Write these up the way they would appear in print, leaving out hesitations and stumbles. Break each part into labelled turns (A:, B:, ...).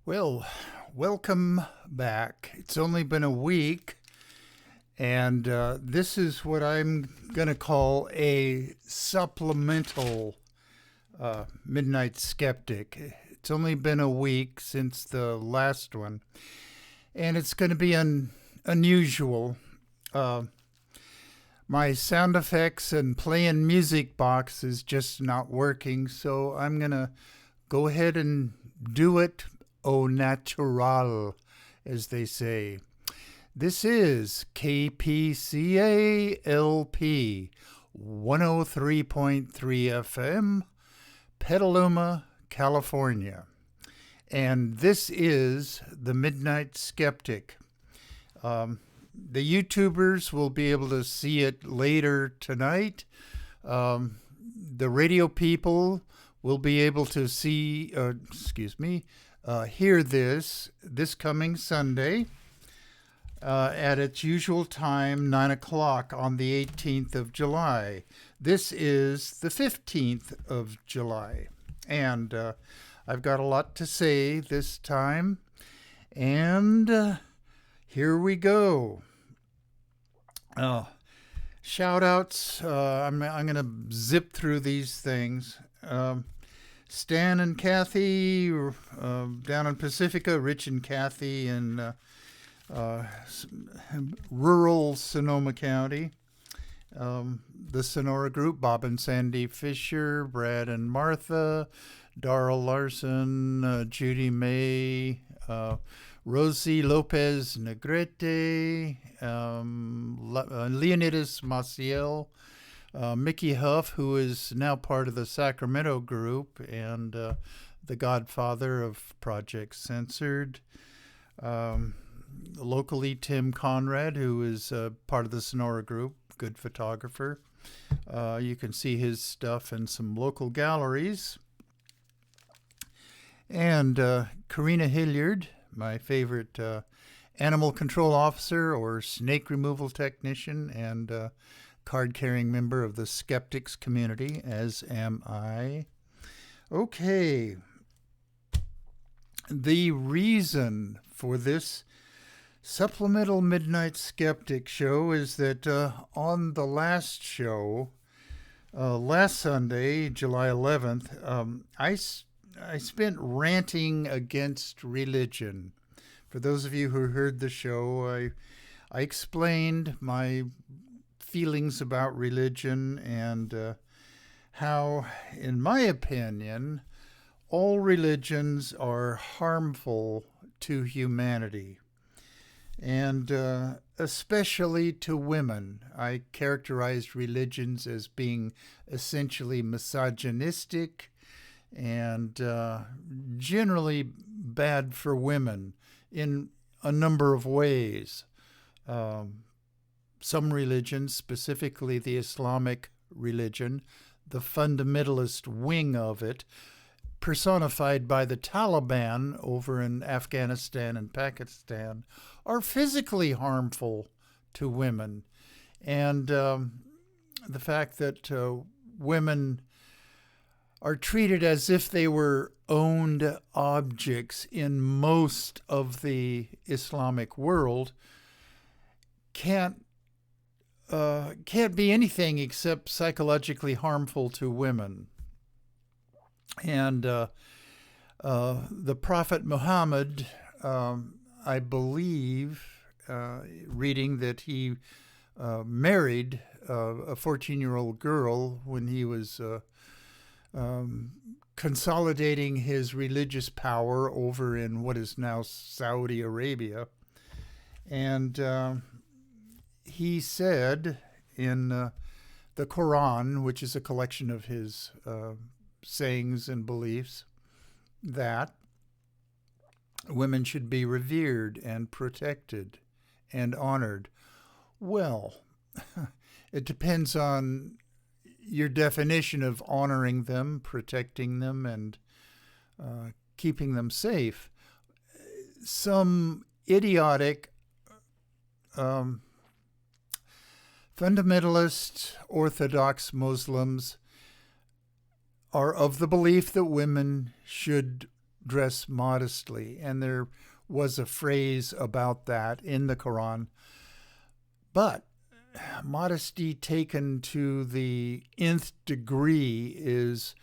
A: Well, welcome back. It's only been a week, and this is what I'm going to call a supplemental Midnight Skeptic. It's only been a week since the last one, and it's going to be unusual. Uh, my sound effects and playing music box is just not working, so I'm going to go ahead and do it au natural, as they say. This is KPCA LP 103.3 FM, Petaluma, California. And this is the Midnight Skeptic. The YouTubers will be able to see it later tonight. The radio people will be able to hear this coming Sunday at its usual time, 9 o'clock on the 18th of July. This is the 15th of July. And I've got a lot to say this time. And here we go. Shout outs. I'm going to zip through these things. Stan and Kathy down in Pacifica, Rich and Kathy in rural Sonoma County. The Sonora Group, Bob and Sandy Fisher, Brad and Martha, Darrell Larson, Judy May, Rosie Lopez Negrete, Leonidas Maciel, Mickey Huff, who is now part of the Sacramento Group and the godfather of Project Censored. Locally, Tim Conrad, who is part of the Sonora Group, good photographer. You can see his stuff in some local galleries. And Karina Hilliard, my favorite animal control officer or snake removal technician and card-carrying member of the skeptics community, as am I. Okay. The reason for this supplemental Midnight Skeptic show is that on the last show, last Sunday, July 11th, I spent ranting against religion. For those of you who heard the show, I explained my feelings about religion and how, in my opinion, all religions are harmful to humanity, and especially to women. I characterized religions as being essentially misogynistic and generally bad for women in a number of ways. Some religions, specifically the Islamic religion, the fundamentalist wing of it, personified by the Taliban over in Afghanistan and Pakistan, are physically harmful to women. And the fact that women are treated as if they were owned objects in most of the Islamic world can't be anything except psychologically harmful to women. And the Prophet Muhammad, I believe, reading that he married a 14-year-old girl when he was consolidating his religious power over in what is now Saudi Arabia. And he said in the Quran, which is a collection of his sayings and beliefs, that women should be revered and protected and honored. Well, it depends on your definition of honoring them, protecting them, and keeping them safe. Some idiotic fundamentalist Orthodox Muslims are of the belief that women should dress modestly. And there was a phrase about that in the Quran. But modesty taken to the nth degree is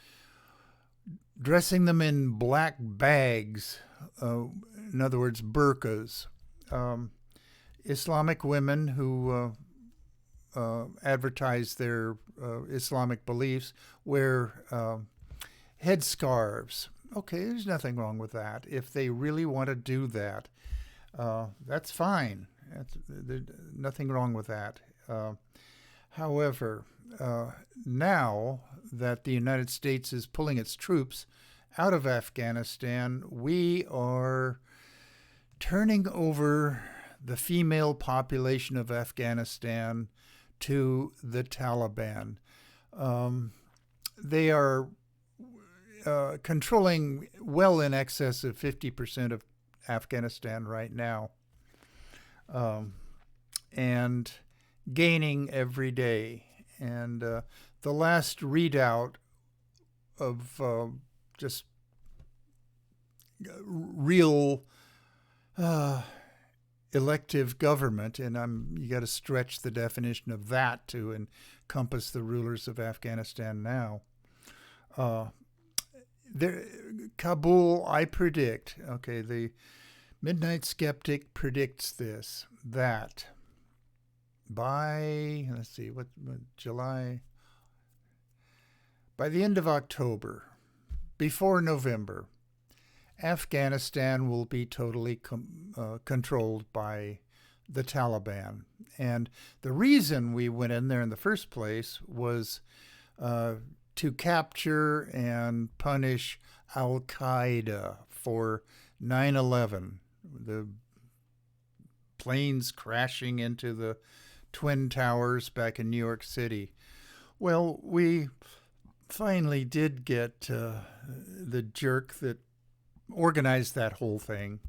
A: dressing them in black bags, in other words, burqas. Islamic women who advertise their Islamic beliefs wear headscarves. Okay, there's nothing wrong with that. If they really want to do that, that's fine. There's nothing wrong with that. However, now that the United States is pulling its troops out of Afghanistan, we are turning over the female population of Afghanistan to the Taliban. They are controlling well in excess of 50% of Afghanistan right now, and gaining every day. And the last readout of just real elective government, and you got to stretch the definition of that to encompass the rulers of Afghanistan now. Kabul, I predict, okay, the Midnight Skeptic predicts this, that by, let's see, what July, by the end of October, before November, Afghanistan will be totally controlled by the Taliban. And the reason we went in there in the first place was to capture and punish Al-Qaeda for 9/11, the planes crashing into the Twin Towers back in New York City. Well, we finally did get the jerk that organized that whole thing.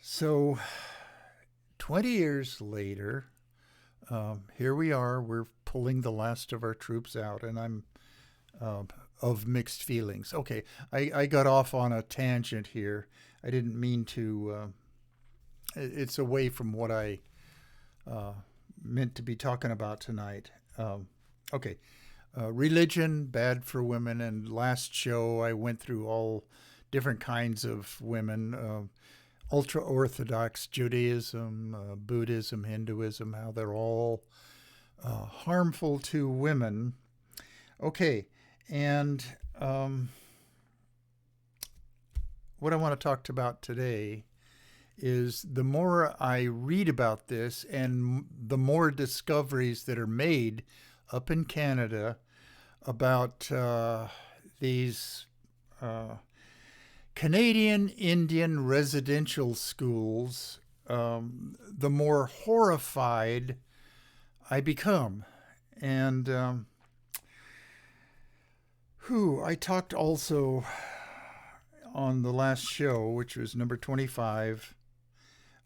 A: So 20 years later, here we are. We're pulling the last of our troops out, and I'm of mixed feelings. Okay, I got off on a tangent here. I didn't mean to. It's away from what I meant to be talking about tonight. Okay, religion, bad for women, and last show I went through all different kinds of women. Ultra-Orthodox Judaism, Buddhism, Hinduism, how they're all harmful to women. Okay, and what I want to talk about today is the more I read about this and the more discoveries that are made up in Canada about these Canadian Indian residential schools, the more horrified I become. And I talked also on the last show, which was number 25.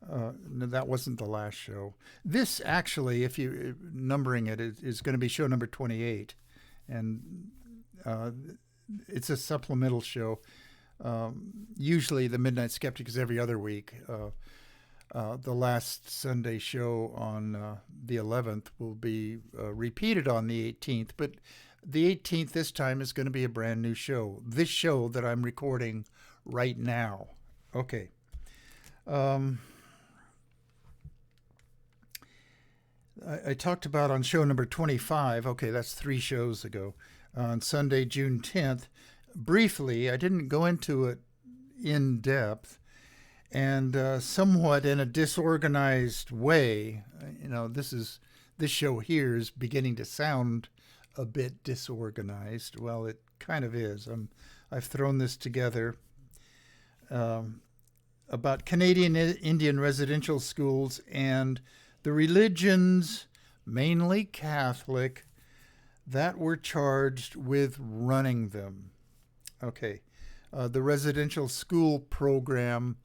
A: No, that wasn't the last show. This actually, if you numbering it, is going to be show number 28. And it's a supplemental show. Usually the Midnight Skeptic is every other week. The last Sunday show on the 11th will be repeated on the 18th, but the 18th this time is going to be a brand new show. This show that I'm recording right now. Okay. I talked about on show number 25, okay, that's 3 shows ago, on Sunday, June 10th, briefly. I didn't go into it in depth, and somewhat in a disorganized way. You know, this show here is beginning to sound a bit disorganized. Well, it kind of is. I've thrown this together about Canadian Indian residential schools and the religions, mainly Catholic, that were charged with running them. Okay, the residential school program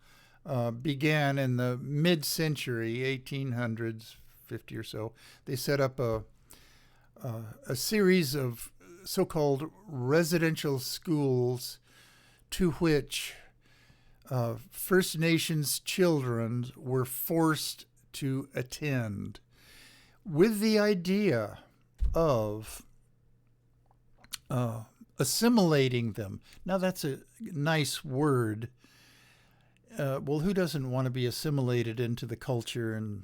A: began in the mid-century, 1800s, 50 or so. They set up a series of so-called residential schools to which First Nations children were forced to attend, with the idea of assimilating them. Now, that's a nice word. Well, who doesn't want to be assimilated into the culture and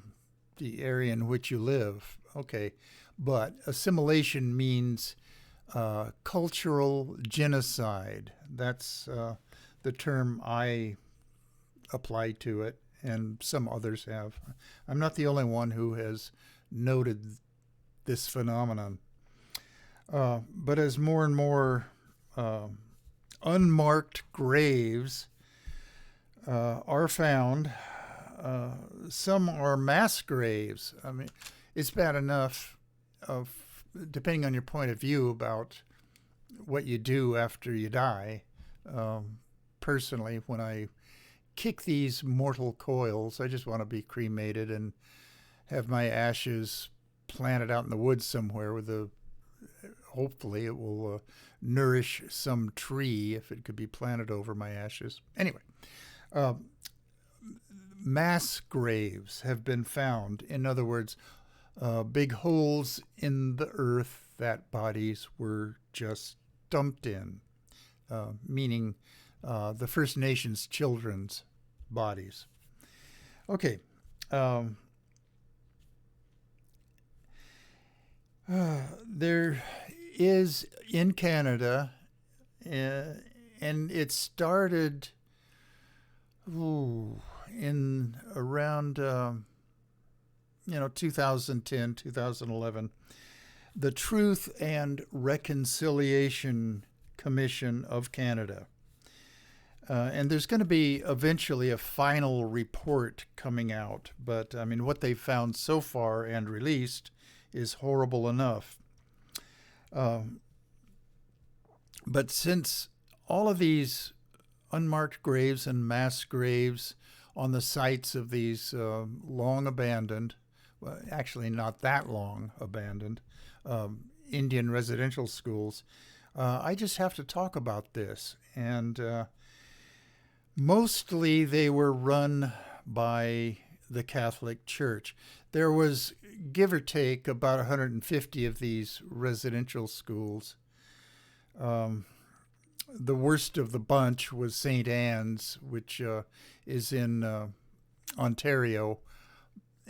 A: the area in which you live? Okay, but assimilation means cultural genocide. That's the term I apply to it, and some others have. I'm not the only one who has noted this phenomenon. But as more and more unmarked graves are found, some are mass graves. I mean, it's bad enough, depending on your point of view about what you do after you die. Personally, when I kick these mortal coils, I just want to be cremated and have my ashes planted out in the woods somewhere hopefully it will nourish some tree if it could be planted over my ashes. Anyway, mass graves have been found. In other words, big holes in the earth that bodies were just dumped in, meaning the First Nations children's bodies. Okay. There is in Canada, and it started in around 2010, 2011, the Truth and Reconciliation Commission of Canada. And there's going to be eventually a final report coming out, but I mean, what they've found so far and released is horrible enough. But since all of these unmarked graves and mass graves on the sites of these long abandoned, well, actually not that long abandoned, Indian residential schools, I just have to talk about this. And mostly they were run by the Catholic Church. There was, give or take, about 150 of these residential schools. The worst of the bunch was St. Anne's, which is in Ontario,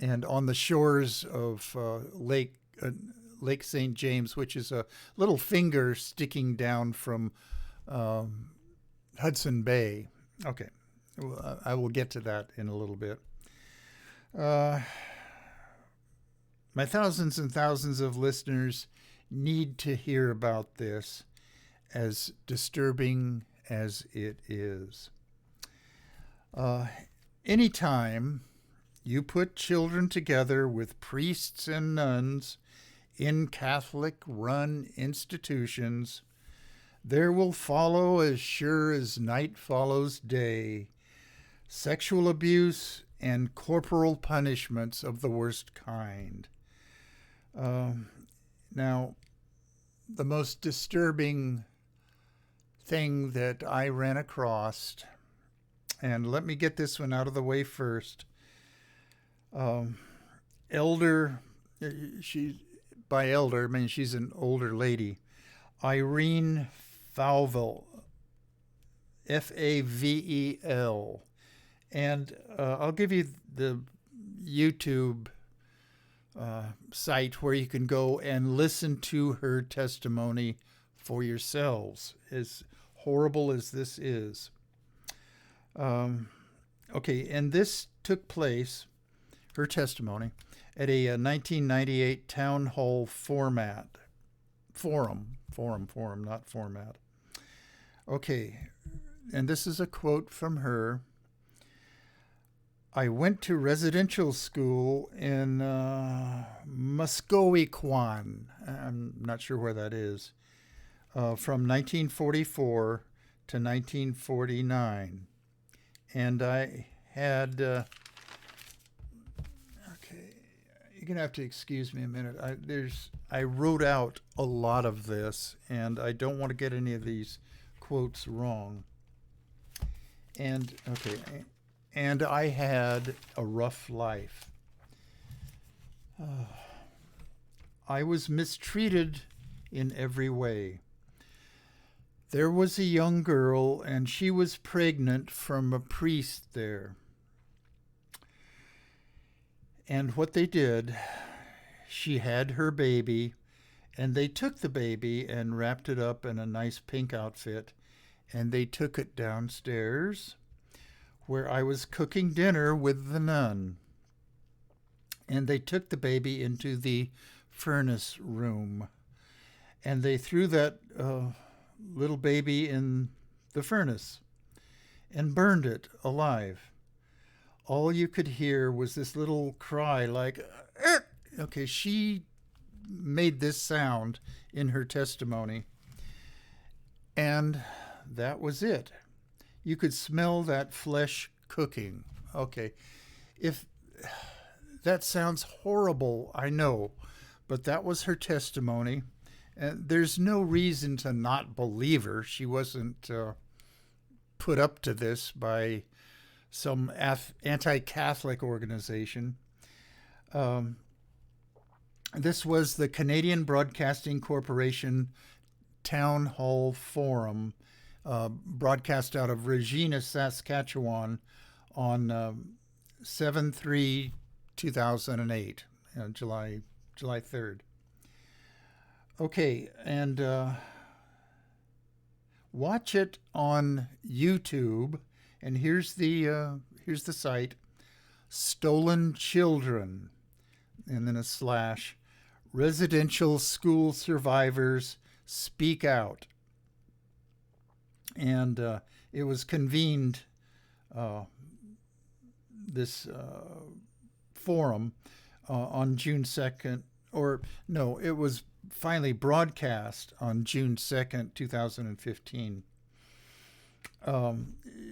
A: and on the shores of Lake St. James, which is a little finger sticking down from Hudson Bay. Okay, I will get to that in a little bit. My thousands and thousands of listeners need to hear about this, as disturbing as it is. Anytime you put children together with priests and nuns in Catholic-run institutions, there will follow, as sure as night follows day, sexual abuse and corporal punishments of the worst kind. Now, the most disturbing thing that I ran across, and let me get this one out of the way first. Elder, by elder, I mean she's an older lady, Irene Favel, Favel. And I'll give you the YouTube site where you can go and listen to her testimony for yourselves, as horrible as this is. Okay, and this took place, her testimony, at a 1998 town hall forum, not format. Okay, and this is a quote from her. I went to residential school in Muskogequan. I'm not sure where that is. From 1944 to 1949. And I had, okay, you going to have to excuse me a minute. I wrote out a lot of this, and I don't want to get any of these quotes wrong. And okay, and I had a rough life. I was mistreated in every way. There was a young girl, and she was pregnant from a priest there. And what they did, she had her baby, and they took the baby and wrapped it up in a nice pink outfit, and they took it downstairs where I was cooking dinner with the nun. And they took the baby into the furnace room, and they threw that little baby in the furnace and burned it alive. All you could hear was this little cry like, "Arr!" Okay, she made this sound in her testimony. And that was it. You could smell that flesh cooking. Okay, if that sounds horrible, I know, but that was her testimony. And there's no reason to not believe her. She wasn't put up to this by some anti-Catholic organization. This was the Canadian Broadcasting Corporation Town Hall Forum, broadcast out of Regina, Saskatchewan on 7/3/2008, July 3rd. Okay, and watch it on YouTube. And here's the site: Stolen Children, and then a slash, residential school survivors speak out. And it was convened, this forum, on June 2nd, or no, it was finally broadcast on June 2nd, 2015.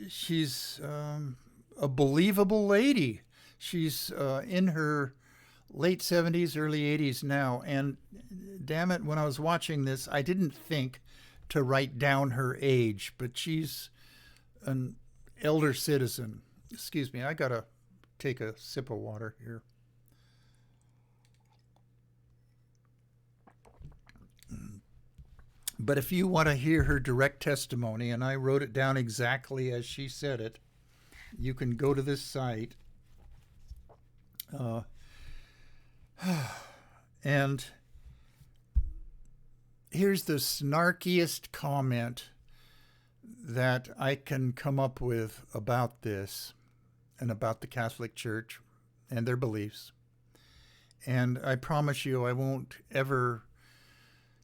A: She's a believable lady. She's in her late 70s, early 80s now. And damn it, when I was watching this, I didn't think to write down her age, but she's an elder citizen. Excuse me, I gotta take a sip of water here. But if you want to hear her direct testimony, and I wrote it down exactly as she said it, you can go to this site. And here's the snarkiest comment that I can come up with about this and about the Catholic Church and their beliefs. And I promise you I won't ever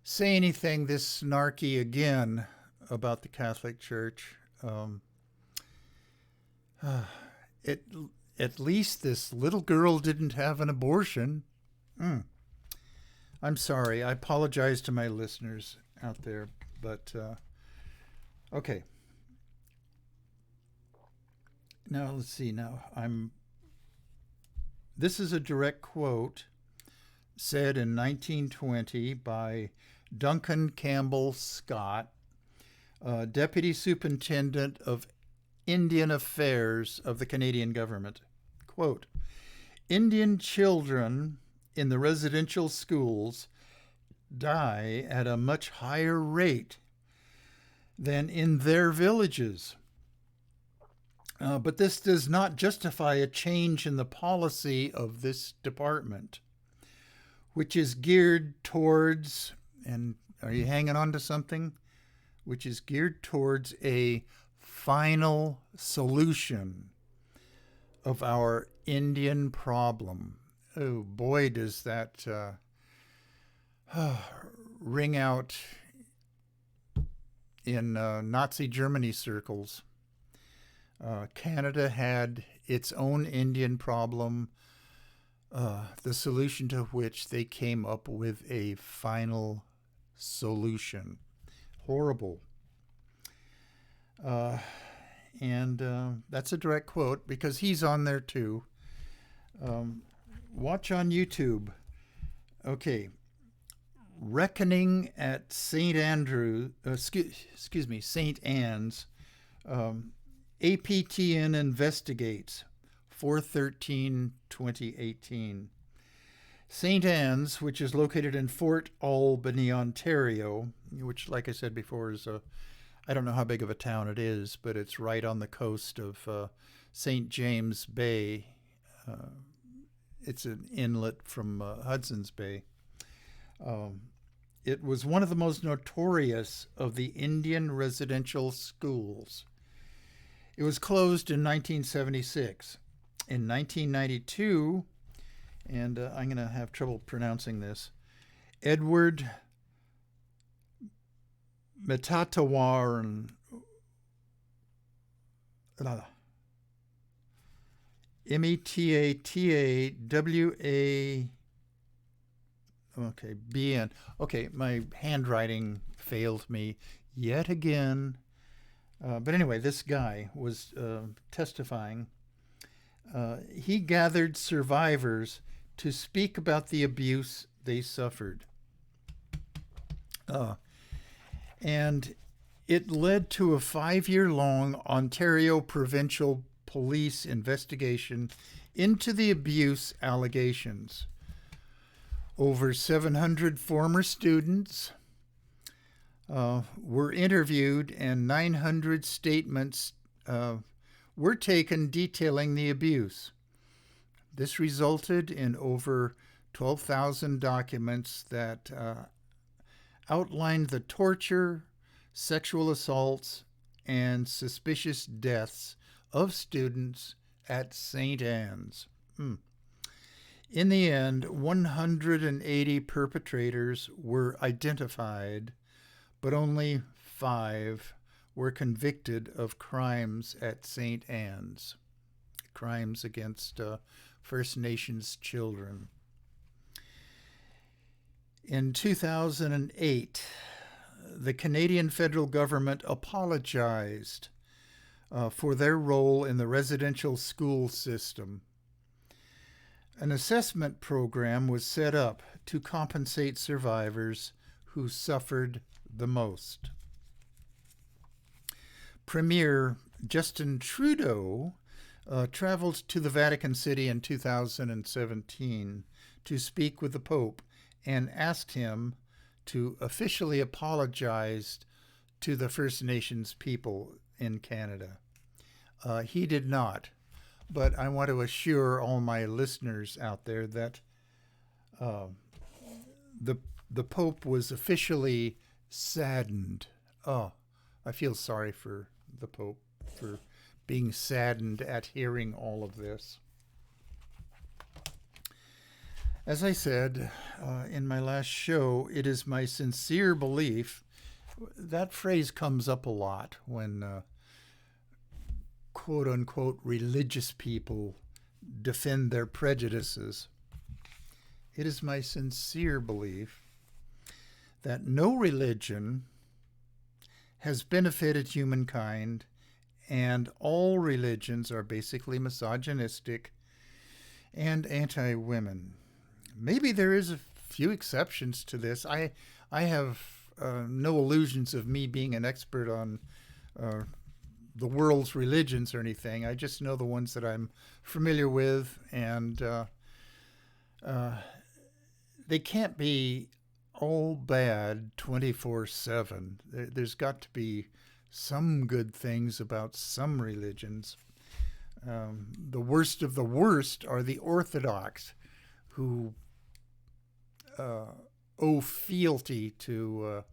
A: say anything this snarky again about the Catholic Church. At least this little girl didn't have an abortion. I'm sorry. I apologize to my listeners out there, but okay. Now let's see. This is a direct quote said in 1920 by Duncan Campbell Scott, Deputy Superintendent of Indian Affairs of the Canadian government. Quote, Indian children in the residential schools die at a much higher rate than in their villages. But this does not justify a change in the policy of this department, which is geared towards, and are you hanging on to something? Which is geared towards a final solution of our Indian problem. Oh boy, does that ring out in Nazi Germany circles. Canada had its own Indian problem, the solution to which they came up with a final solution. Horrible. And that's a direct quote because he's on there too. watch on YouTube. Okay. Reckoning at St. Andrew, excuse me, St. Anne's. APTN investigates 4/13/2018. St. Anne's, which is located in Fort Albany, Ontario, which, like I said before, is I don't know how big of a town it is, but it's right on the coast of St. James Bay. It's an inlet from Hudson's Bay. It was one of the most notorious of the Indian residential schools. It was closed in 1976. In 1992, and I'm going to have trouble pronouncing this, Edward Metatawaran, Metatawa, okay, BN. Okay, my handwriting failed me yet again. But anyway, this guy was testifying. He gathered survivors to speak about the abuse they suffered. And it led to a 5-year-long Ontario Provincial Police investigation into the abuse allegations. Over 700 former students were interviewed, and 900 statements were taken detailing the abuse. This resulted in over 12,000 documents that outlined the torture, sexual assaults, and suspicious deaths of students at St. Anne's. In the end, 180 perpetrators were identified, but only 5 were convicted of crimes at St. Anne's, crimes against First Nations children. In 2008, the Canadian federal government apologized for their role in the residential school system. An assessment program was set up to compensate survivors who suffered the most. Premier Justin Trudeau traveled to the Vatican City in 2017 to speak with the Pope and asked him to officially apologize to the First Nations people in Canada. He did not, but I want to assure all my listeners out there that the Pope was officially saddened. Oh, I feel sorry for the Pope for being saddened at hearing all of this. As I said in my last show, it is my sincere belief. That phrase comes up a lot when quote-unquote religious people defend their prejudices. It is my sincere belief that no religion has benefited humankind, and all religions are basically misogynistic and anti-women. Maybe there is a few exceptions to this. I have no illusions of me being an expert on the world's religions or anything. I just know the ones that I'm familiar with, and they can't be all bad 24/7. There's got to be some good things about some religions. The worst of the worst are the Orthodox, who owe fealty to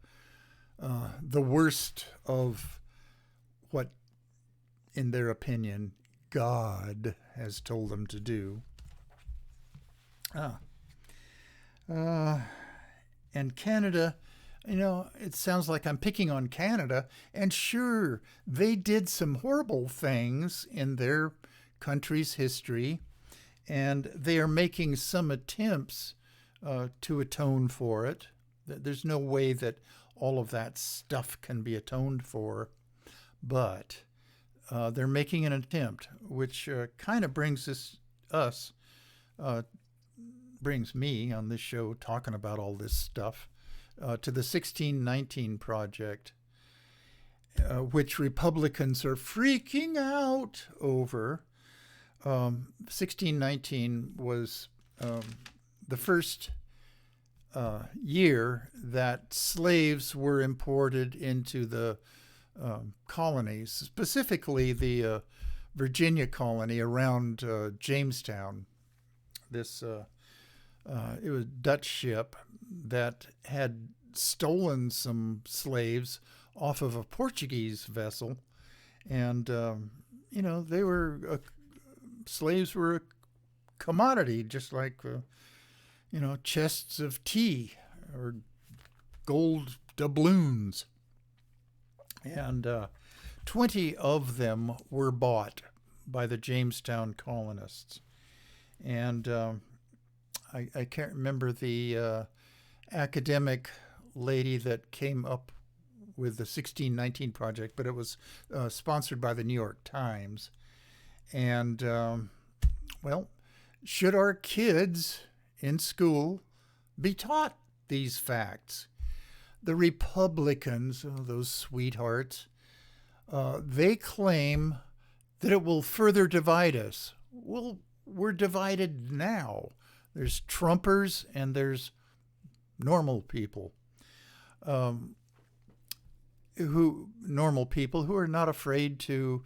A: the worst of what, in their opinion, God has told them to do. And Canada, it sounds like I'm picking on Canada, and sure, they did some horrible things in their country's history, and they are making some attempts to atone for it. There's no way that all of that stuff can be atoned for, but they're making an attempt, which kind of brings us brings me on this show talking about all this stuff to the 1619 Project, which Republicans are freaking out over. 1619 was the first year that slaves were imported into the colonies, specifically the Virginia colony around Jamestown. This it was a Dutch ship that had stolen some slaves off of a Portuguese vessel, and they were slaves were a commodity, just like chests of tea or gold doubloons, and 20 of them were bought by the Jamestown colonists. And I can't remember the academic lady that came up with the 1619 Project, but it was sponsored by the New York Times. And, should our kids in school be taught these facts? The Republicans, those sweethearts, they claim that it will further divide us. Well, we're divided now. There's Trumpers and there's normal people. Normal people who are not afraid to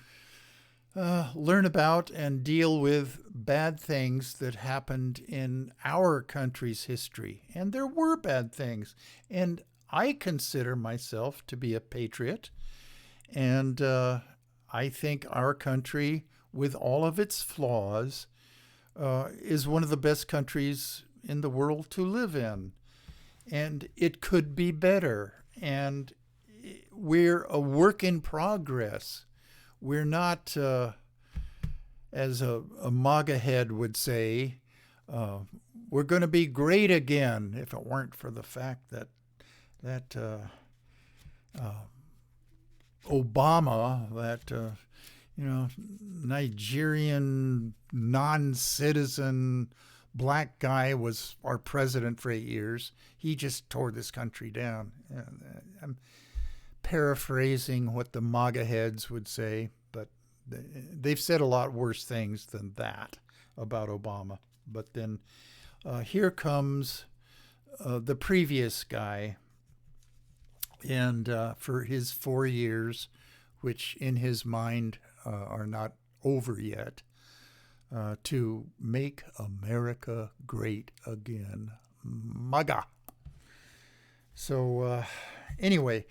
A: learn about and deal with bad things that happened in our country's history. And there were bad things. And I consider myself to be a patriot. And I think our country, with all of its flaws, is one of the best countries in the world to live in. And it could be better. And we're a work in progress. We're not, as a MAGA head would say, we're going to be great again if it weren't for the fact that Obama, that Nigerian non-citizen black guy, was our president for 8 years. He just tore this country down. I'm paraphrasing what the MAGA heads would say, but they've said a lot worse things than that about Obama. But then here comes the previous guy, and for his 4 years, which in his mind are not over yet, to make America great again. MAGA. So anyway,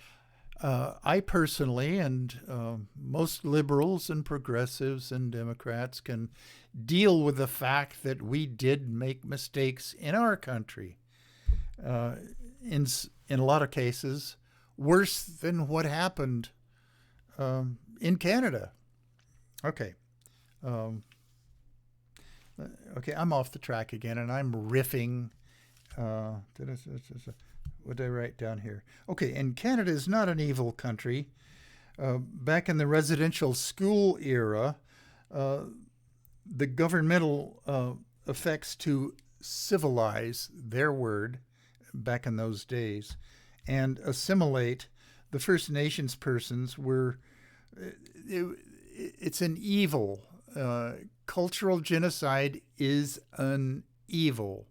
A: I personally, and most liberals and progressives and Democrats, can deal with the fact that we did make mistakes in our country. In a lot of cases, worse than what happened in Canada. Okay. I'm off the track again, and I'm riffing. What did I write down here? Okay, and Canada is not an evil country. Back in the residential school era, the governmental effects to civilize, their word, back in those days, and assimilate the First Nations persons were, it's an evil. Cultural genocide is an evil.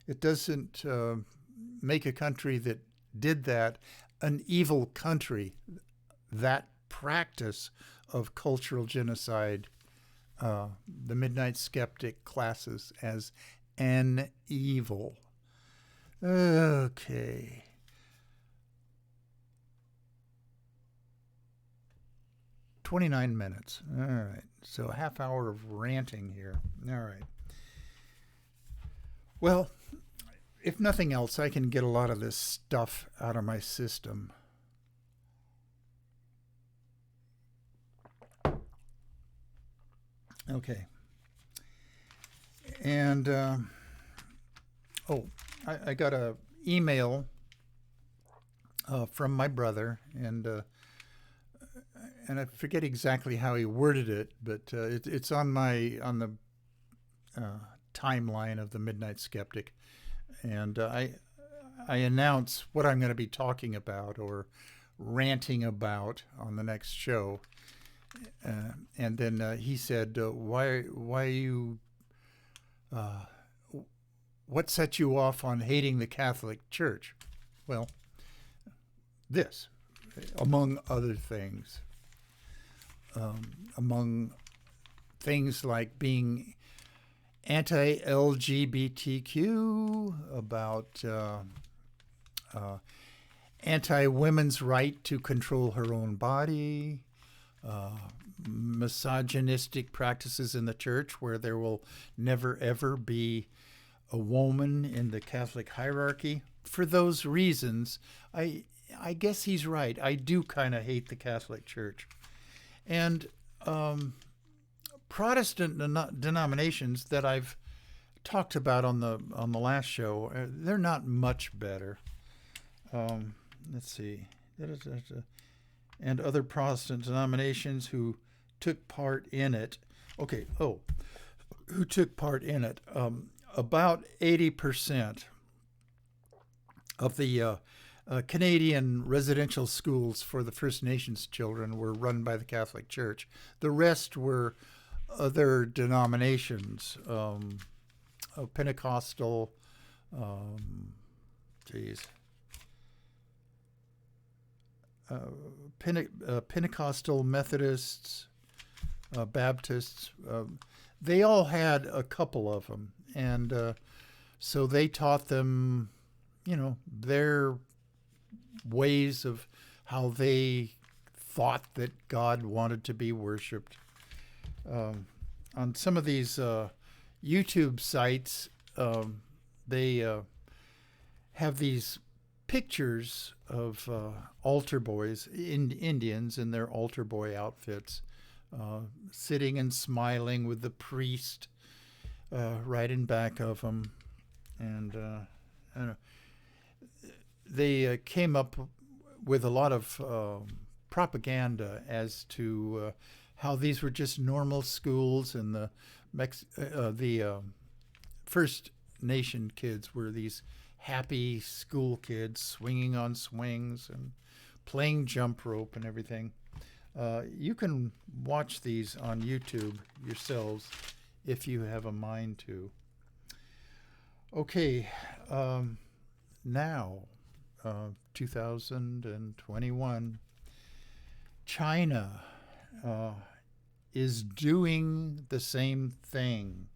A: It doesn't make a country that did that an evil country. That practice of cultural genocide, the Midnight Skeptic classes as an evil. Okay. "29 minutes. All right. So a half hour of ranting here. All right. Well, if nothing else, I can get a lot of this stuff out of my system. Okay. And, I got an email from my brother, and I forget exactly how he worded it, but it's on the timeline of the Midnight Skeptic, and I announce what I'm going to be talking about or ranting about on the next show. And then he said, "Why you? What set you off on hating the Catholic Church?" Well, this, among other things, among things like being anti-LGBTQ, about anti-women's right to control her own body, misogynistic practices in the church where there will never ever be a woman in the Catholic hierarchy. For those reasons, I guess he's right. I do kind of hate the Catholic Church. And Protestant denominations that I've talked about on the last show, they're not much better. Let's see. And other Protestant denominations who took part in it. Okay, who took part in it? About 80% of the Canadian residential schools for the First Nations children were run by the Catholic Church. The rest were other denominations, Pentecostal, Pentecostal, Methodists, Baptists. They all had a couple of them, and so they taught them, their ways of how they thought that God wanted to be worshipped. On some of these YouTube sites, they have these pictures of altar boys, Indians in their altar boy outfits, sitting and smiling with the priest right in back of them. And I don't know, they came up with a lot of propaganda as to how these were just normal schools, and the First Nation kids were these happy school kids swinging on swings and playing jump rope and everything. You can watch these on YouTube yourselves if you have a mind to. Okay, now, 2021, China is doing the same thing.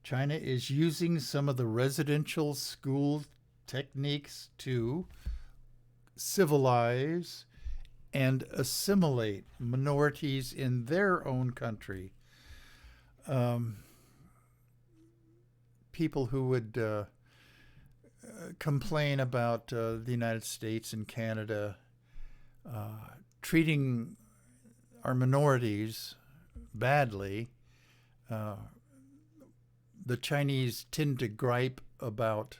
A: China is using some of the residential school techniques to civilize and assimilate minorities in their own country. People who would complain about the United States and Canada treating our minorities badly, the Chinese tend to gripe about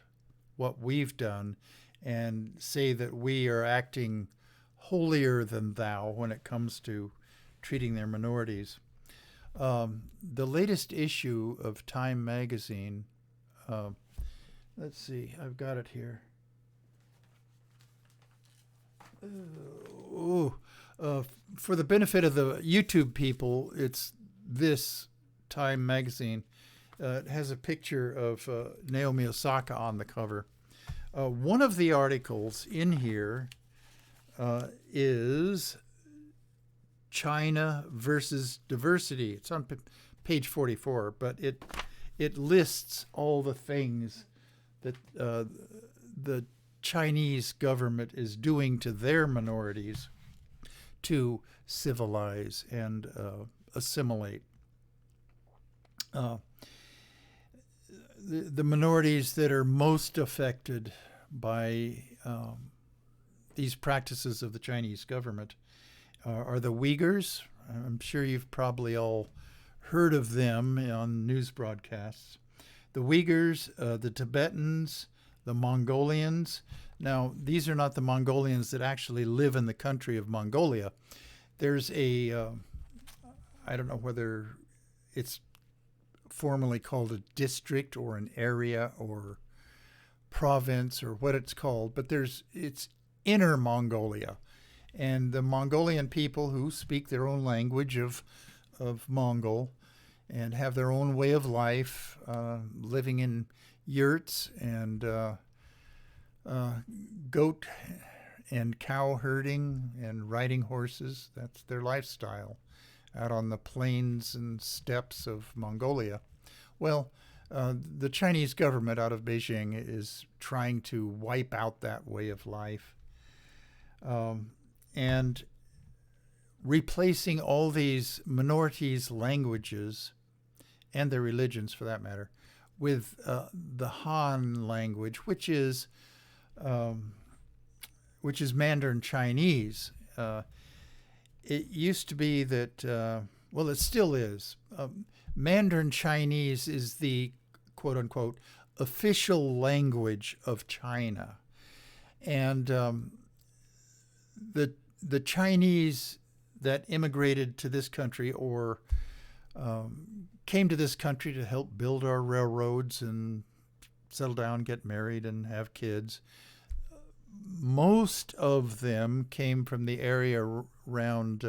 A: what we've done and say that we are acting holier than thou when it comes to treating their minorities. The latest issue of Time magazine, let's see, I've got it here. For the benefit of the YouTube people, it's this Time magazine. It has a picture of Naomi Osaka on the cover. One of the articles in here is China versus diversity. It's on page 44, but it lists all the things that the Chinese government is doing to their minorities to civilize and assimilate. The minorities that are most affected by these practices of the Chinese government are the Uyghurs. I'm sure you've probably all heard of them on news broadcasts. The Uyghurs, the Tibetans, the Mongolians. Now, these are not the Mongolians that actually live in the country of Mongolia. There's I don't know whether it's formally called a district or an area or province or what it's called, but it's Inner Mongolia. And the Mongolian people who speak their own language of Mongol and have their own way of life, living in yurts and goat and cow herding and riding horses. That's their lifestyle out on the plains and steppes of Mongolia. Well, the Chinese government out of Beijing is trying to wipe out that way of life, and replacing all these minorities' languages and their religions, for that matter, with the Han language, which is Mandarin Chinese. It used to be that, well, it still is. Mandarin Chinese is the quote unquote official language of China. And the Chinese that immigrated to this country or came to this country to help build our railroads and settle down, get married, and have kids, most of them came from the area around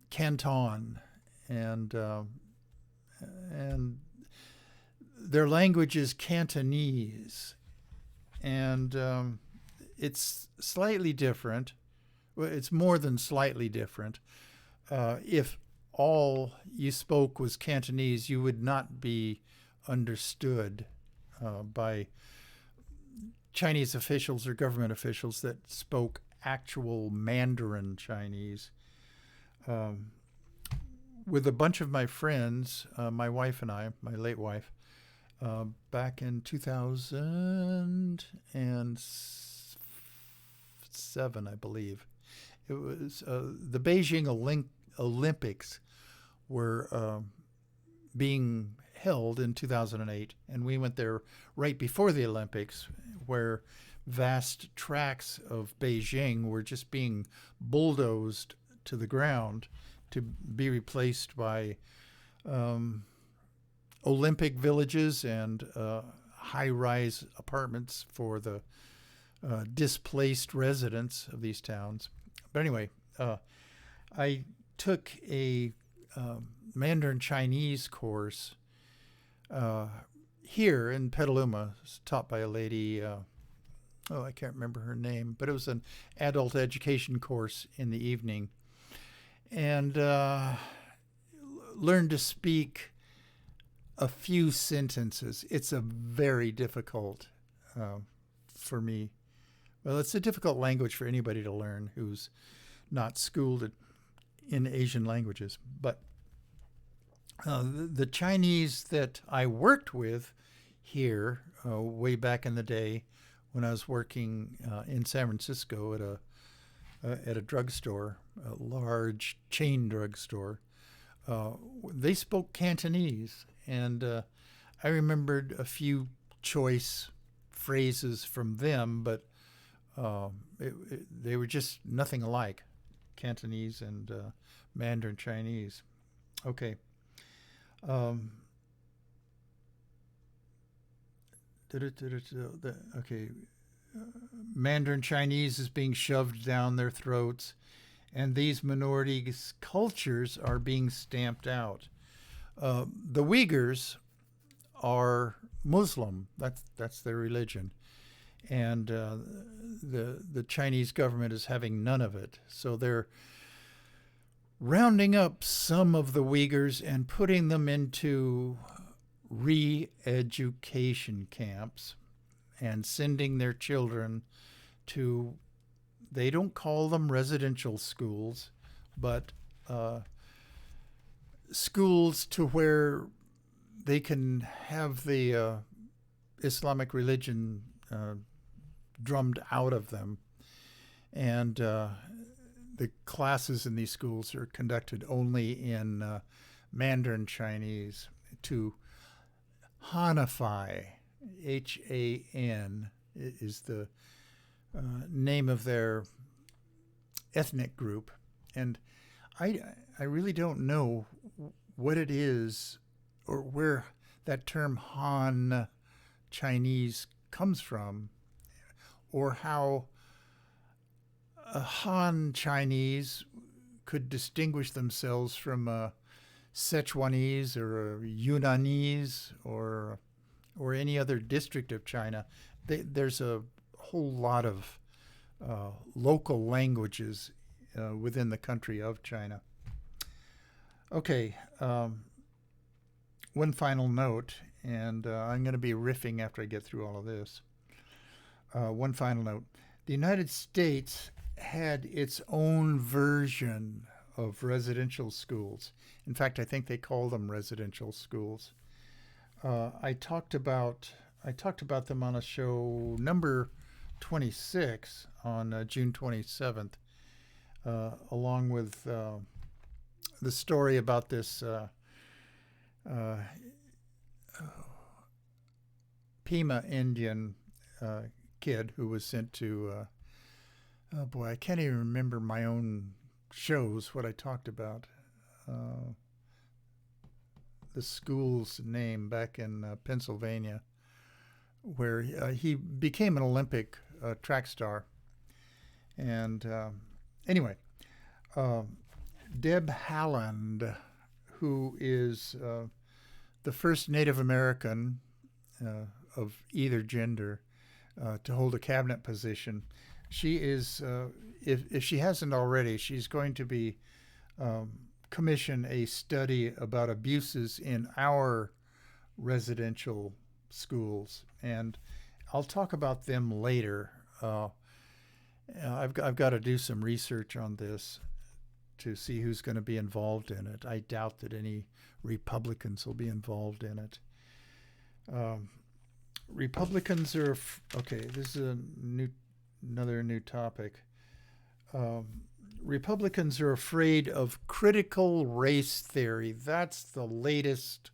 A: Canton, and their language is Cantonese, and it's slightly different. Well, it's more than slightly different. If all you spoke was Cantonese, you would not be understood by Chinese officials or government officials that spoke actual Mandarin Chinese. With a bunch of my friends, my wife and I, my late wife, back in 2007, I believe, it was the Beijing Olympics were being held in 2008, and we went there right before the Olympics, where vast tracts of Beijing were just being bulldozed to the ground to be replaced by Olympic villages and high-rise apartments for the displaced residents of these towns. But anyway, I took a Mandarin Chinese course here in Petaluma, taught by a lady, I can't remember her name, but it was an adult education course in the evening, and learned to speak a few sentences. It's a very difficult for me. Well, it's a difficult language for anybody to learn who's not schooled in Asian languages, but the Chinese that I worked with here way back in the day when I was working in San Francisco at a drugstore, a large chain drugstore, they spoke Cantonese, and I remembered a few choice phrases from them, but they were just nothing alike, Cantonese and Mandarin Chinese. Okay. Mandarin Chinese is being shoved down their throats, and these minorities' cultures are being stamped out. The Uyghurs are Muslim. That's their religion, and the Chinese government is having none of it. So they're rounding up some of the Uyghurs and putting them into re-education camps and sending their children to, they don't call them residential schools, but schools to where they can have the Islamic religion drummed out of them. And the classes in these schools are conducted only in Mandarin Chinese to Hanify. H-A-N is the name of their ethnic group. And I really don't know what it is or where that term Han Chinese comes from, or how a Han Chinese could distinguish themselves from a Sichuanese or a Yunnanese or any other district of China. There's a whole lot of local languages within the country of China. Okay, one final note, and I'm going to be riffing after I get through all of this. One final note. The United States had its own version of residential schools. In fact, I think they call them residential schools. I talked about them on a show number 26 on June 27th, along with the story about this Pima Indian kid who was sent to, oh boy, I can't even remember my own shows, what I talked about. The school's name back in Pennsylvania, where he became an Olympic track star. And anyway, Deb Haaland, who is the first Native American of either gender to hold a cabinet position, she is, if she hasn't already, she's going to be commission a study about abuses in our residential schools, and I'll talk about them later. I've got to do some research on this to see who's going to be involved in it. I doubt that any Republicans will be involved in it. Republicans are okay. This is another new topic. Republicans are afraid of critical race theory. That's the latest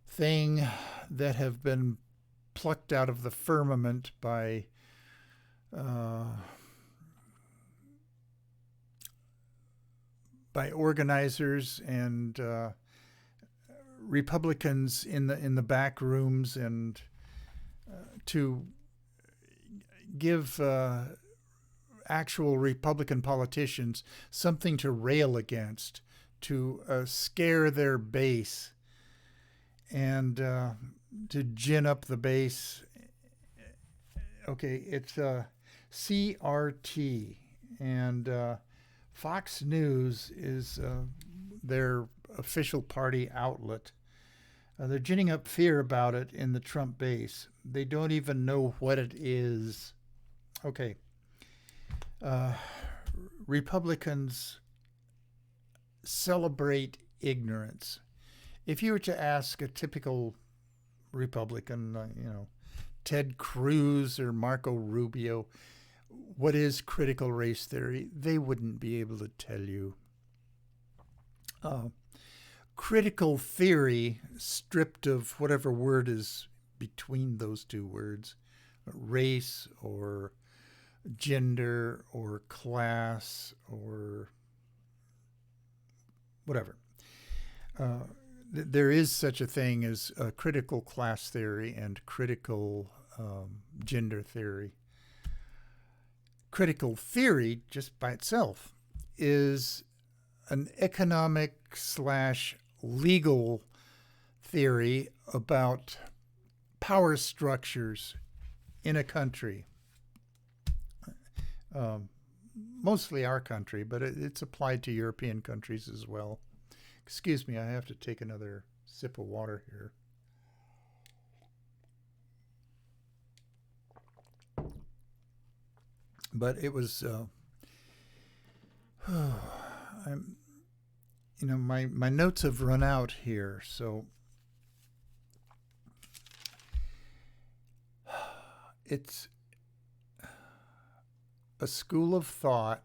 A: thing that have been plucked out of the firmament by organizers and Republicans in the back rooms, and to give actual Republican politicians something to rail against, to scare their base, and to gin up the base. Okay, it's CRT, and Fox News is their official party outlet. They're ginning up fear about it in the Trump base. They don't even know what it is. Okay. Republicans celebrate ignorance. If you were to ask a typical Republican, Ted Cruz or Marco Rubio, what is critical race theory, they wouldn't be able to tell you. Critical theory, stripped of whatever word is between those two words, race or gender or class or whatever. There is such a thing as critical class theory and critical gender theory. Critical theory, just by itself, is an economic/legal theory about power structures in a country. Mostly our country, but it's applied to European countries as well. Excuse me, I have to take another sip of water here. But it was, my notes have run out here, so it's a school of thought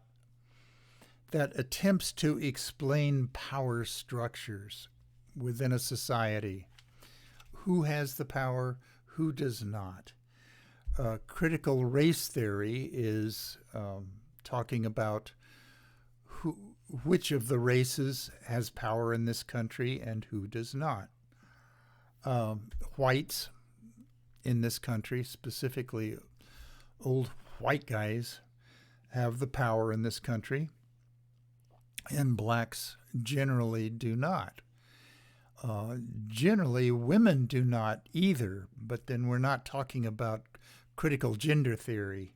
A: that attempts to explain power structures within a society. Who has the power? Who does not? Critical race theory is talking about which of the races has power in this country and who does not. Whites in this country, specifically old white guys, have the power in this country, and blacks generally do not. Generally, women do not either, but then we're not talking about critical gender theory.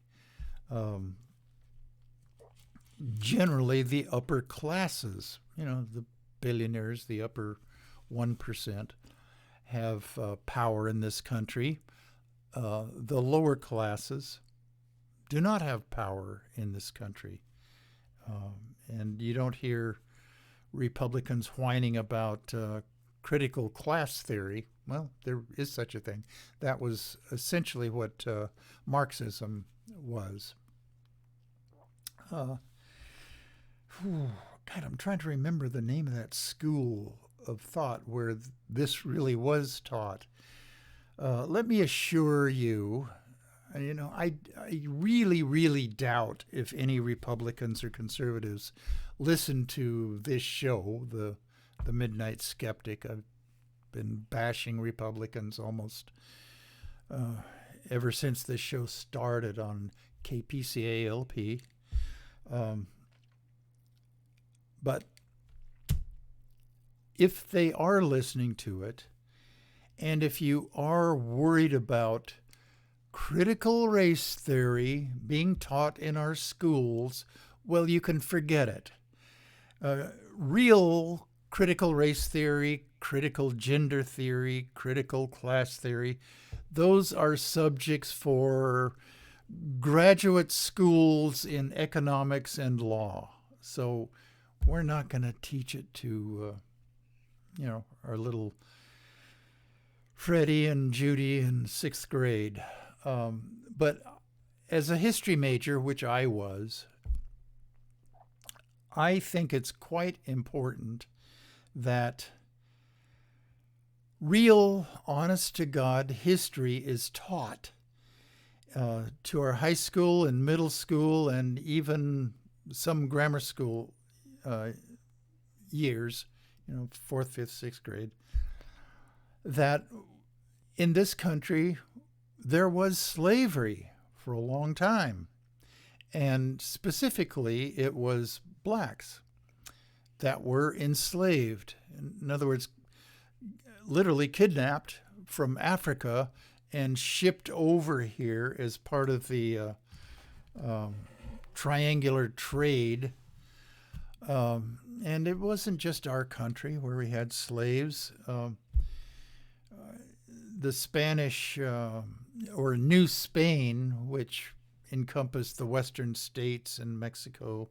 A: Generally, the upper classes, the billionaires, the upper 1%, have power in this country. The lower classes do not have power in this country. And you don't hear Republicans whining about critical class theory. Well, there is such a thing. That was essentially what Marxism was. God, I'm trying to remember the name of that school of thought where this really was taught. Let me assure you, I really, really doubt if any Republicans or conservatives listen to this show, the Midnight Skeptic. I've been bashing Republicans almost ever since this show started on KPCA-LP. But if they are listening to it, and if you are worried about critical race theory being taught in our schools, well, you can forget it. Real critical race theory, critical gender theory, critical class theory, those are subjects for graduate schools in economics and law. So we're not going to teach it to, our little Freddie and Judy in 6th grade. But as a history major, which I was, I think it's quite important that real, honest-to-God history is taught to our high school and middle school and even some grammar school years, 4th, 5th, 6th grade, that in this country there was slavery for a long time. And specifically, it was blacks that were enslaved. In other words, literally kidnapped from Africa and shipped over here as part of the triangular trade. And it wasn't just our country where we had slaves. The Spanish, or New Spain, which encompassed the western states and Mexico,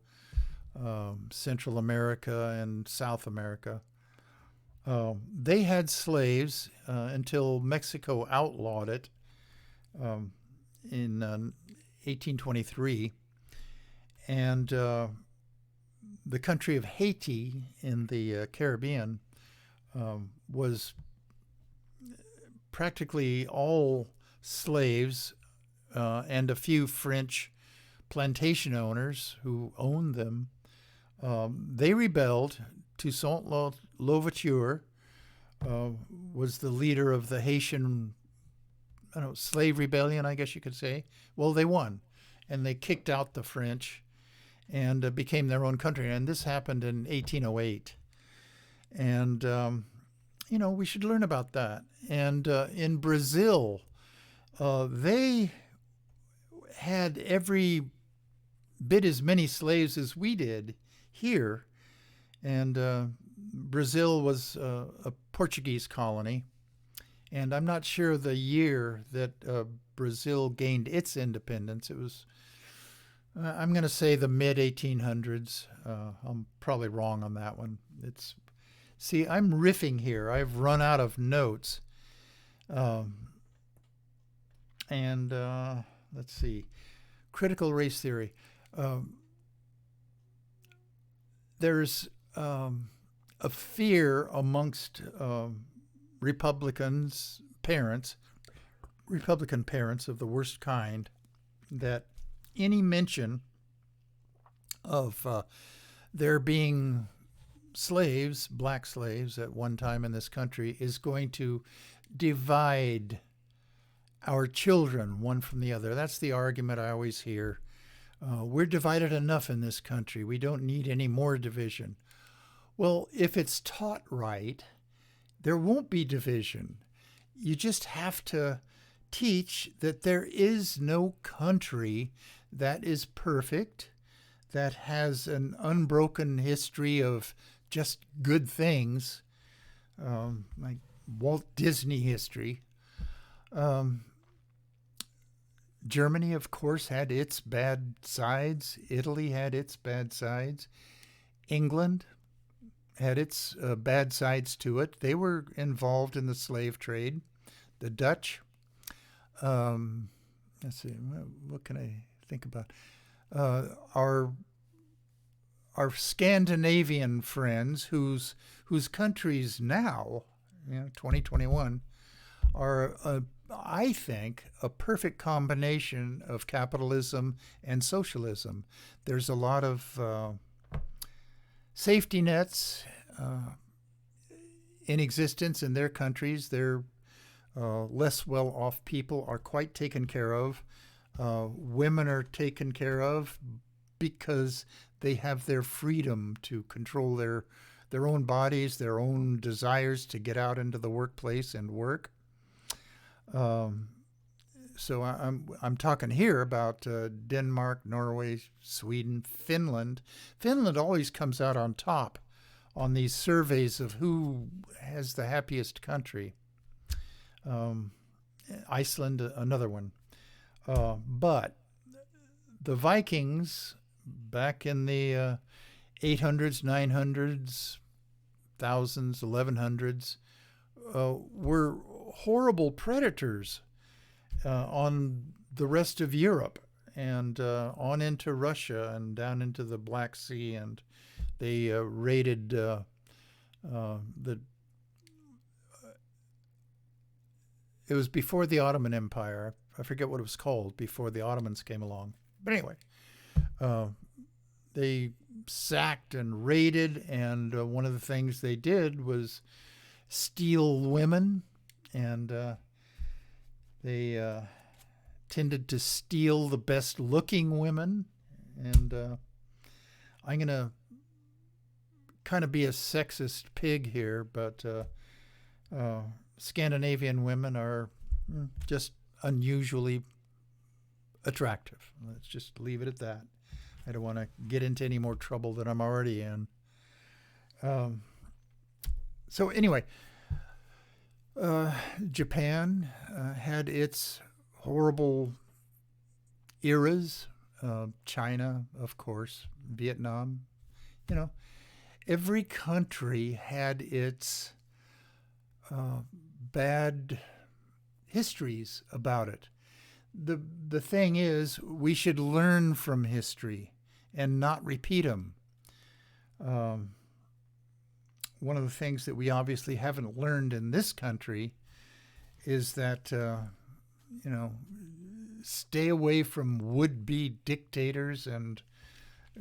A: Central America and South America, they had slaves until Mexico outlawed it in 1823. And the country of Haiti in the Caribbean was practically all slaves and a few French plantation owners who owned them. They rebelled. Toussaint Louverture was the leader of the Haitian slave rebellion, I guess you could say. Well, they won, and they kicked out the French and became their own country. And this happened in 1808. And, we should learn about that. And in Brazil, they had every bit as many slaves as we did here. And Brazil was a Portuguese colony. And I'm not sure the year that Brazil gained its independence. It was, I'm going to say the mid-1800s. I'm probably wrong on that one. See, I'm riffing here. I've run out of notes. And let's see. Critical race theory. There's a fear amongst Republican parents of the worst kind, that any mention of there being slaves, black slaves at one time in this country, is going to divide our children one from the other. That's the argument I always hear. We're divided enough in this country. We don't need any more division. Well, if it's taught right, there won't be division. You just have to teach that there is no country that is perfect, that has an unbroken history of just good things, like Walt Disney history. Germany, of course, had its bad sides. Italy had its bad sides. England had its bad sides to it. They were involved in the slave trade. The Dutch. Let's see, what can I think about? Our Scandinavian friends, whose countries now, 2021, are I think a perfect combination of capitalism and socialism. There's a lot of safety nets in existence in their countries. Their less well-off people are quite taken care of. Women are taken care of because they have their freedom to control their own bodies, their own desires to get out into the workplace and work. So I'm talking here about Denmark, Norway, Sweden, Finland. Finland always comes out on top on these surveys of who has the happiest country. Iceland, another one. But the Vikings back in the 800s, 900s, 1000s, 1100s were horrible predators on the rest of Europe and on into Russia and down into the Black Sea, and they raided the. It was before the Ottoman Empire. I forget what it was called before the Ottomans came along. But anyway, they sacked and raided, and one of the things they did was steal women, and they tended to steal the best-looking women. And I'm going to kind of be a sexist pig here, but Scandinavian women are just unusually attractive. Let's just leave it at that. I don't want to get into any more trouble than I'm already in. So anyway, Japan had its horrible eras. China, of course, Vietnam. Every country had its bad histories about it. The thing is, we should learn from history and not repeat them. One of the things that we obviously haven't learned in this country is that, stay away from would-be dictators and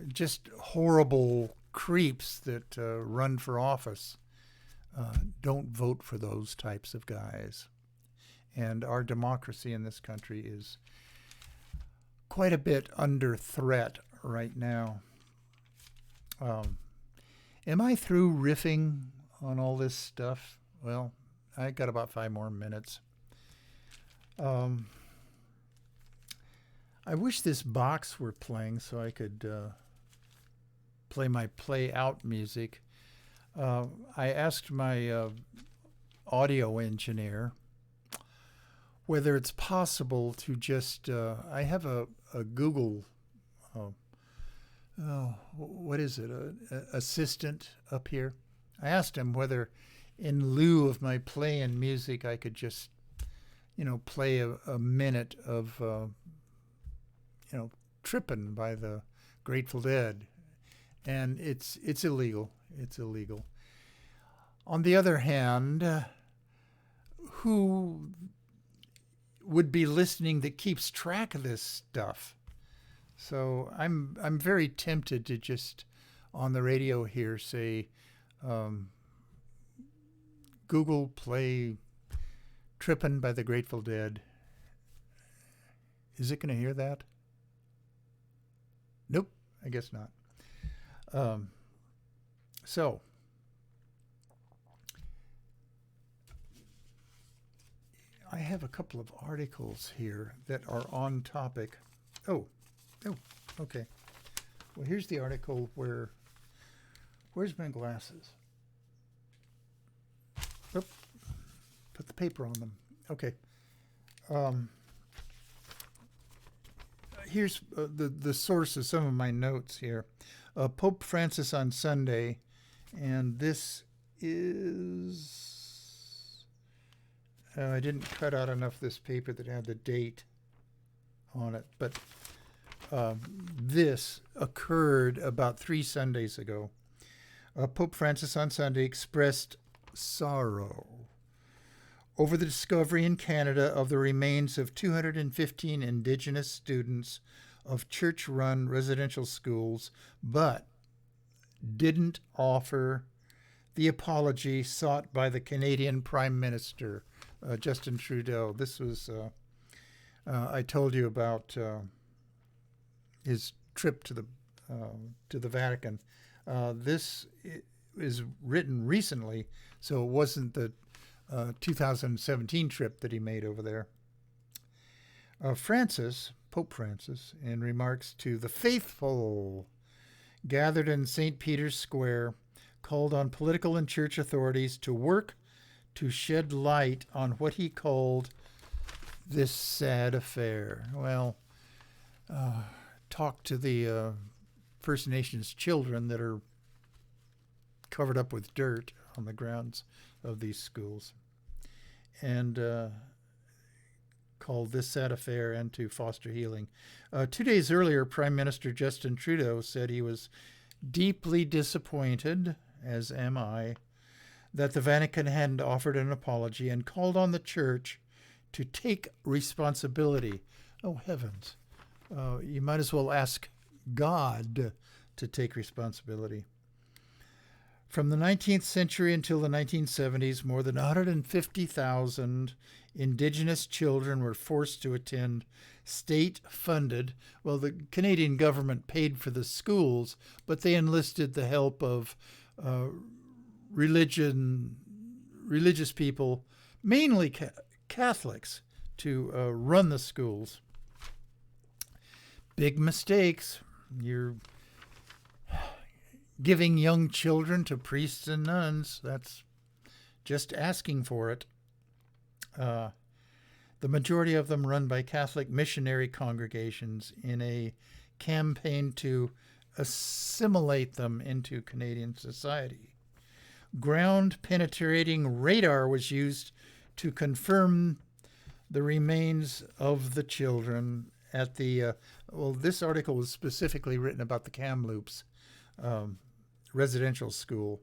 A: just horrible creeps that run for office. Don't vote for those types of guys. And our democracy in this country is quite a bit under threat right now. Am I through riffing on all this stuff? Well, I got about 5 more minutes. I wish this box were playing so I could play my play out music. I asked my audio engineer whether it's possible to just, I have a Google, what is it, assistant up here. I asked him whether in lieu of my playing music, I could just, play a minute of, Trippin' by the Grateful Dead. And it's illegal. It's illegal. On the other hand, who would be listening that keeps track of this stuff? So I'm very tempted to just on the radio here say, Google play Trippin' by the Grateful Dead. Is it going to hear that? Nope, I guess not. So, I have a couple of articles here that are on topic. Oh, okay. Well, here's the article where's my glasses? Oop, put the paper on them. Okay. Here's the source of some of my notes here. Pope Francis on Sunday, and this is... I didn't cut out enough this paper that had the date on it, but this occurred about 3 Sundays ago. Pope Francis on Sunday expressed sorrow over the discovery in Canada of the remains of 215 Indigenous students of church-run residential schools, but didn't offer the apology sought by the Canadian Prime Minister, Justin Trudeau. This was, I told you about his trip to the Vatican. This is written recently, so it wasn't the 2017 trip that he made over there. Pope Francis, in remarks to the faithful gathered in St. Peter's Square, called on political and church authorities to work to shed light on what he called this sad affair. Well, talk to the First Nations children that are covered up with dirt on the grounds of these schools, and called this sad affair and to foster healing. 2 days earlier, Prime Minister Justin Trudeau said he was deeply disappointed, as am I, that the Vatican hadn't offered an apology, and called on the church to take responsibility. Oh, heavens. You might as well ask God to take responsibility. From the 19th century until the 1970s, more than 150,000 Indigenous children were forced to attend state-funded, well, the Canadian government paid for the schools, but they enlisted the help of religious people, mainly Catholics, to run the schools. Big mistakes. You're giving young children to priests and nuns. That's just asking for it. The majority of them run by Catholic missionary congregations in a campaign to assimilate them into Canadian society. Ground-penetrating radar was used to confirm the remains of the children at the, this article was specifically written about the Kamloops residential school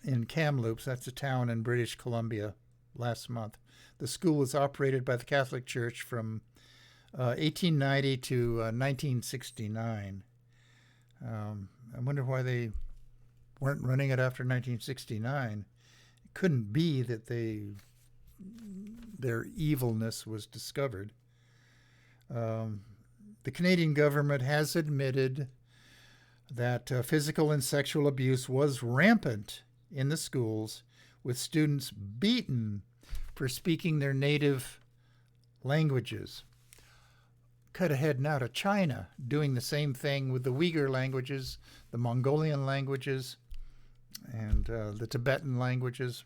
A: in Kamloops. That's a town in British Columbia. Last month, the school was operated by the Catholic Church from 1890 to 1969. I wonder why they weren't running it after 1969. It couldn't be that their evilness was discovered. The Canadian government has admitted that physical and sexual abuse was rampant in the schools, with students beaten for speaking their native languages. Cut ahead now to China, doing the same thing with the Uyghur languages, the Mongolian languages, and the Tibetan languages.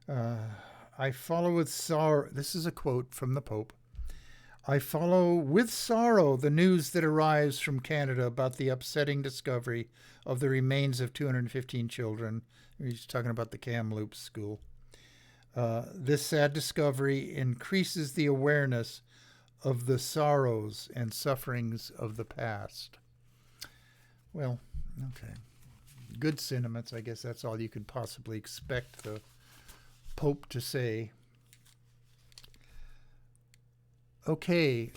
A: I follow with sorrow, this is a quote from the Pope, I follow with sorrow the news that arrives from Canada about the upsetting discovery of the remains of 215 children. He's talking about the Kamloops school. This sad discovery increases the awareness of the sorrows and sufferings of the past. Well, okay. Good sentiments. I guess that's all you could possibly expect the Pope to say. Okay.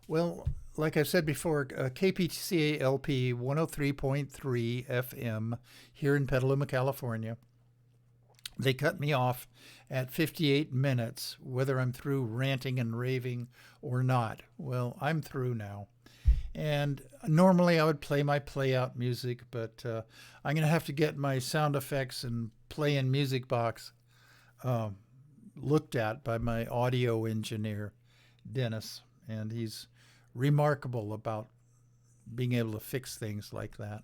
A: Well, like I said before, KPTCA LP 103.3 FM here in Petaluma, California. They cut me off at 58 minutes, whether I'm through ranting and raving or not. Well, I'm through now. And normally I would play my play out music, but I'm going to have to get my sound effects and play in music box looked at by my audio engineer, Dennis. And he's remarkable about being able to fix things like that.